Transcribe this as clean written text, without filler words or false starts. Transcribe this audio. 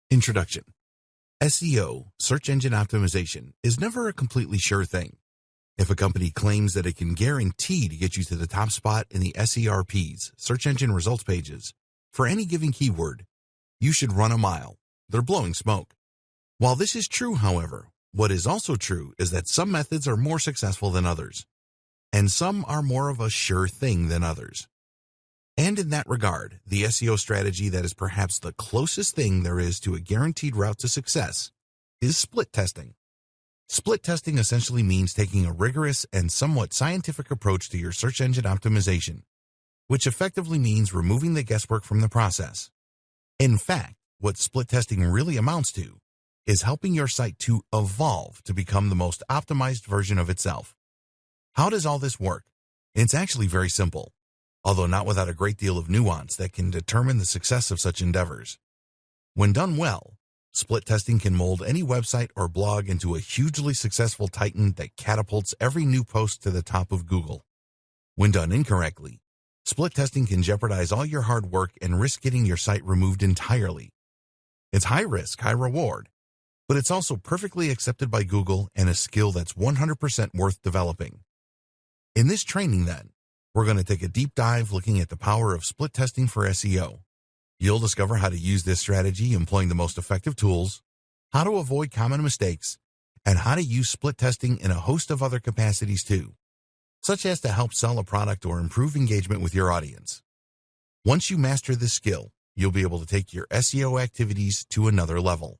Introduction. SEO, search engine optimization, is never a completely sure thing. If a company claims that it can guarantee to get you to the top spot in the SERPs, search engine results pages, for any given keyword, you should run a mile. They're blowing smoke. While this is true, however, what is also true is that some methods are more successful than others, and some are more of a sure thing than others. And in that regard, the SEO strategy that is perhaps the closest thing there is to a guaranteed route to success is split testing. Split testing essentially means taking a rigorous and somewhat scientific approach to your search engine optimization, which effectively means removing the guesswork from the process. In fact, what split testing really amounts to is helping your site to evolve to become the most optimized version of itself. How does all this work? It's actually very simple, although not without a great deal of nuance that can determine the success of such endeavors. When done well, split testing can mold any website or blog into a hugely successful titan that catapults every new post to the top of Google. When done incorrectly, split testing can jeopardize all your hard work and risk getting your site removed entirely. It's high risk, high reward, but it's also perfectly accepted by Google and a skill that's 100% worth developing. In this training, then, we're going to take a deep dive looking at the power of split testing for SEO. You'll discover how to use this strategy employing the most effective tools, how to avoid common mistakes, and how to use split testing in a host of other capacities too, such as to help sell a product or improve engagement with your audience. Once you master this skill, you'll be able to take your SEO activities to another level.